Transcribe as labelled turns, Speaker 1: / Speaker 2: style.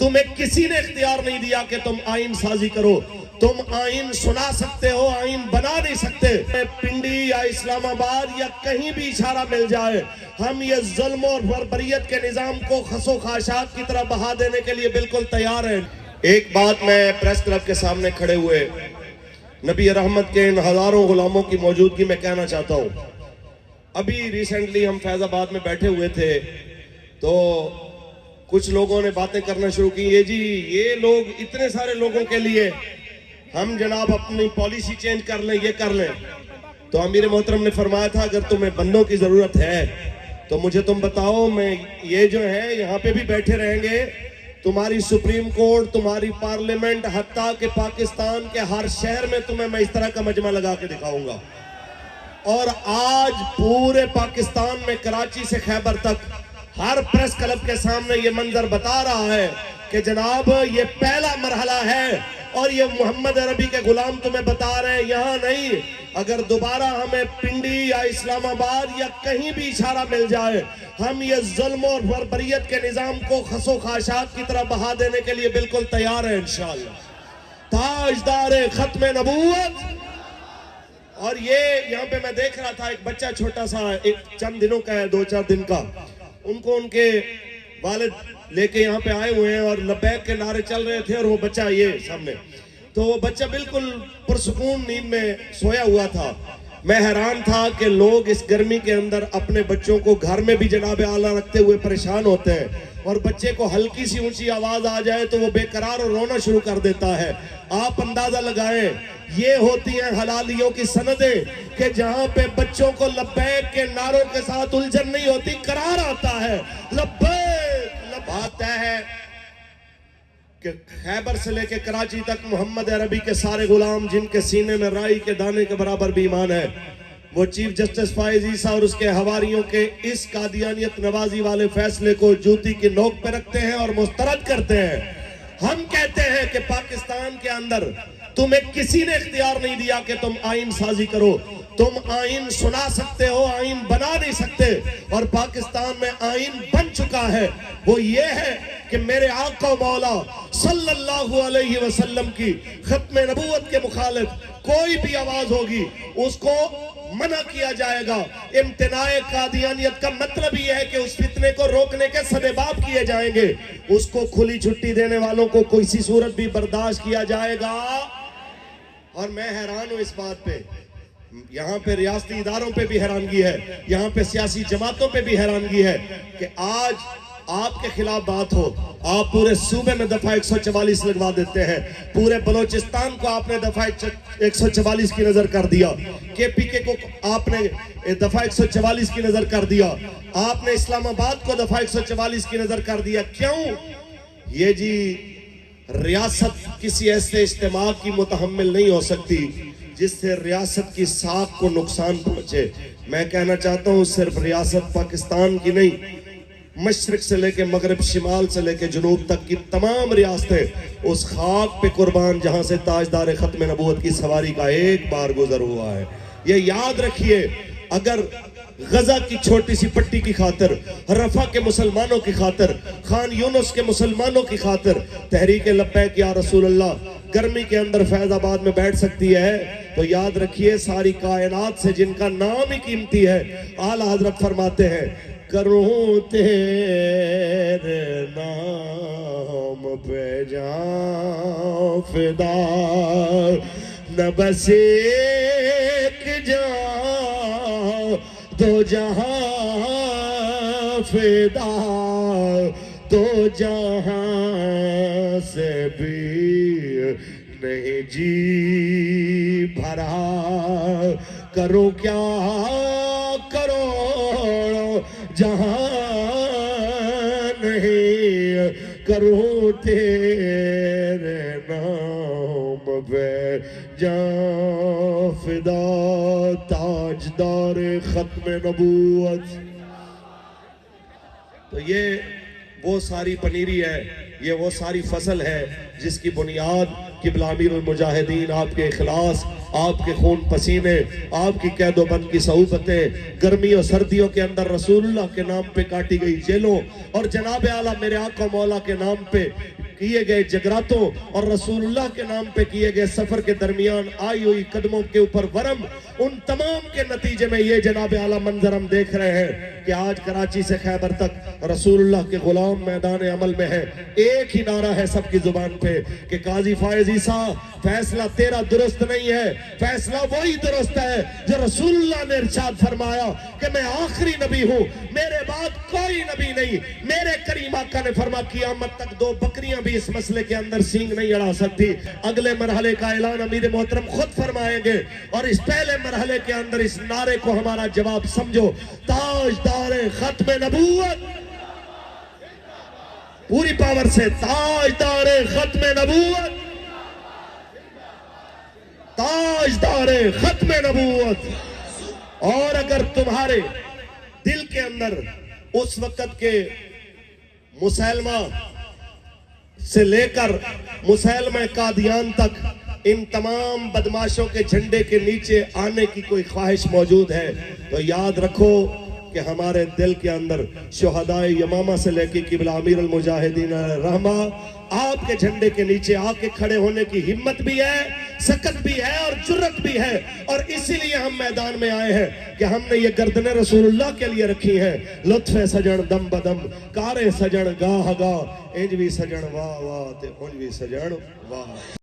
Speaker 1: تمہیں کسی نے اختیار نہیں دیا کہ تم آئین سازی کرو. تم آئین سنا سکتے ہو, آئین بنا نہیں سکتے. پنڈی یا اسلام آباد یا کہیں بھی اشارہ مل جائے, ہم یہ ظلم اور بربریت کے نظام کو خس و خاشاک کی طرح بہا دینے کے لیے بالکل تیار ہیں. ایک بات میں پریس کلب کے سامنے کھڑے ہوئے نبی رحمت کے ان ہزاروں غلاموں کی موجودگی میں کہنا چاہتا ہوں. ابھی ریسنٹلی ہم فیض آباد میں بیٹھے ہوئے تھے تو کچھ لوگوں نے باتیں کرنا شروع کی, یہ جی یہ لوگ اتنے سارے لوگوں کے لیے ہم جناب اپنی پالیسی چینج کر لیں, یہ کر لیں. تو امیر محترم نے فرمایا تھا اگر تمہیں بندوں کی ضرورت ہے تو مجھے تم بتاؤ, میں یہ جو ہے یہاں پہ بھی بیٹھے رہیں گے, تمہاری سپریم کورٹ, تمہاری پارلیمنٹ, حتیٰ کہ پاکستان کے ہر شہر میں تمہیں میں اس طرح کا مجمع لگا کے دکھاؤں گا. اور آج پورے پاکستان میں کراچی سے خیبر تک ہر پریس کلب کے سامنے یہ منظر بتا رہا ہے کہ جناب یہ پہلا مرحلہ ہے اور یہ محمد عربی کے غلام تمہیں بتا رہے ہیں یہاں نہیں. اگر دوبارہ ہمیں پنڈی یا اسلام آباد یا کہیں بھی اشارہ مل جائے, ہم یہ ظلم اور بربریت کے نظام کو خس و خاشاک کی طرح بہا دینے کے لیے بالکل تیار ہیں انشاءاللہ. تاجدار ختم نبوت. اور یہ یہاں پہ میں دیکھ رہا تھا ایک بچہ چھوٹا سا, ایک چند دنوں کا ہے, 2-4 دن کا, ان کے والد لے کے یہاں پہ آئے ہوئے ہیں اور لبیک کے نعرے چل رہے تھے اور وہ بچہ یہ سامنے, تو وہ بچہ بالکل پرسکون نیند میں سویا ہوا تھا. میں حیران تھا کہ لوگ اس گرمی کے اندر اپنے بچوں کو گھر میں بھی جناب اعلیٰ رکھتے ہوئے پریشان ہوتے ہیں, اور بچے کو ہلکی سی اونچی آواز آ جائے تو وہ بے قرار اور رونا شروع کر دیتا ہے. آپ اندازہ لگائیں, یہ ہوتی ہیں حلالیوں کی سندیں کہ جہاں پہ بچوں کو لبیک کے نعروں کے ساتھ الجھن نہیں ہوتی, قرار آتا ہے. لبیک بات ہے کہ خیبر سے لے کے کراچی تک محمد عربی کے سارے غلام جن کے سینے میں رائی کے دانے کے برابر بھی ایمان ہے, وہ چیف جسٹس فائز عیسیٰ اور اس کے حواریوں کے اس قادیانیت نوازی والے فیصلے کو جوتی کی نوک پہ رکھتے ہیں اور مسترد کرتے ہیں. ہم کہتے ہیں کہ پاکستان کے اندر تمہیں کسی نے اختیار نہیں دیا کہ تم آئین سازی کرو. تم آئین سنا سکتے ہو, آئین بنا نہیں سکتے. اور پاکستان میں آئین بن چکا ہے, وہ یہ ہے کہ میرے آقا مولا صلی اللہ علیہ وسلم کی ختم نبوت کے مخالف کوئی بھی آواز ہوگی اس کو منع کیا جائے گا. امتناع قادیانیت کا مطلب یہ ہے کہ اس فتنے کو روکنے کے سبب کیے جائیں گے. اس کو کھلی چھٹی دینے والوں کو کسی صورت بھی برداشت کیا جائے گا. اور میں حیران ہوں اس بات پہ, یہاں پہ ریاستی اداروں پہ بھی حیرانگی ہے, یہاں پہ سیاسی جماعتوں پہ بھی حیرانگی ہے کہ آج آپ کے خلاف بات ہو, آپ پورے صوبے میں دفعہ 144 لگوا دیتے ہیں, پورے بلوچستان کو آپ نے دفعہ 144 کی نظر کر دیا, کے پی کے کو آپ نے دفعہ 144 کی نظر کر دیا, آپ نے اسلام آباد کو دفعہ 144 کی نظر کر دیا. کیوں؟ یہ جی ریاست کسی ایسے اجتماع کی متحمل نہیں ہو سکتی جس سے ریاست کی ساکھ کو نقصان پہنچے. میں کہنا چاہتا ہوں صرف ریاست پاکستان کی نہیں, مشرق سے لے کے مغرب, شمال سے لے کے جنوب تک کی تمام ریاستیں اس خاک پہ قربان جہاں سے تاجدار ختم نبوت کی سواری کا ایک بار گزر ہوا ہے. یہ یاد رکھیے, اگر غزہ کی چھوٹی سی پٹی کی خاطر, رفح کے مسلمانوں کی خاطر, خان یونس کے مسلمانوں کی خاطر تحریک لبیک یا رسول اللہ گرمی کے اندر فیض آباد میں بیٹھ سکتی ہے, تو یاد رکھیے ساری کائنات سے جن کا نام ہی قیمتی ہے, اعلیٰ حضرت فرماتے ہیں کروں تیرے نام پہ جان فدا, نہ بس ایک جان دو جہاں فدا, دو جہاں سے بھی نہیں جی بھرا, کرو کیا کرو جہاں نہیں, کروں تیرے نام پہ جان فدا, تاجدار ختم نبوت. تو یہ وہ ساری پنیری ہے, یہ وہ ساری فصل ہے جس کی بنیاد قبلہ امیر المجاہدین, آپ کے اخلاص, آپ کے خون پسینے, آپ کی قید و بند کی صحبتیں, گرمی اور سردیوں کے اندر رسول اللہ کے نام پہ کاٹی گئی جیلوں, اور جناب اعلیٰ میرے آقا مولا کے نام پہ کیے گئے جگراتوں اور رسول اللہ کے نام پہ کیے گئے سفر کے درمیان آئی ہوئی قدموں کے اوپر ورم، ان تمام کے نتیجے میں یہ جناب اعلیٰ منظر ہم دیکھ رہے ہیں کہ آج کراچی سے خیبر تک رسول اللہ کے غلام میدان عمل میں ہیں۔ ایک ہی نعرہ ہے سب کی زبان پہ کہ قاضی فائز عیسیٰ، فیصلہ تیرا درست نہیں ہے، فیصلہ وہی درست ہے جو رسول اللہ نے ارشاد فرمایا کہ میں آخری نبی ہوں، میرے بعد کوئی نبی نہیں۔ میرے کریم آقا نے فرما قیامت تک 2 بکریاں بھی اس مسئلے کے اندر سینگ نہیں اڑا سکتی۔ اگلے مرحلے کا اعلان امیر محترم خود فرمائیں گے، اور اس پہلے مرحلے کے اندر اس نعرے کو ہمارا جواب سمجھو، تاجدار ختم نبوت، پوری پاور سے تاجدار ختم نبوت، تاجدار ختم نبوت۔ اور اگر تمہارے دل کے اندر اس وقت کے مسلمہ سے لے کر مسلمہ قادیان تک ان تمام بدماشوں کے جھنڈے کے نیچے آنے کی کوئی خواہش موجود ہے تو یاد رکھو کہ ہمارے دل کے اندر شہدائے یمامہ سے لے کے قبلہ امیر المجاہدین رحمہ آپ کے جھنڈے کے نیچے آ کے کھڑے ہونے کی ہمت بھی ہے، سکت بھی ہے اور جرت بھی ہے، اور اسی لیے ہم میدان میں آئے ہیں کہ ہم نے یہ گردنیں رسول اللہ کے لیے رکھی ہیں۔ لطف سجن دم بدم، کارے سجن گاہ گاہ، انج بھی سجن واہ واہ تے انج بھی سجن واہ۔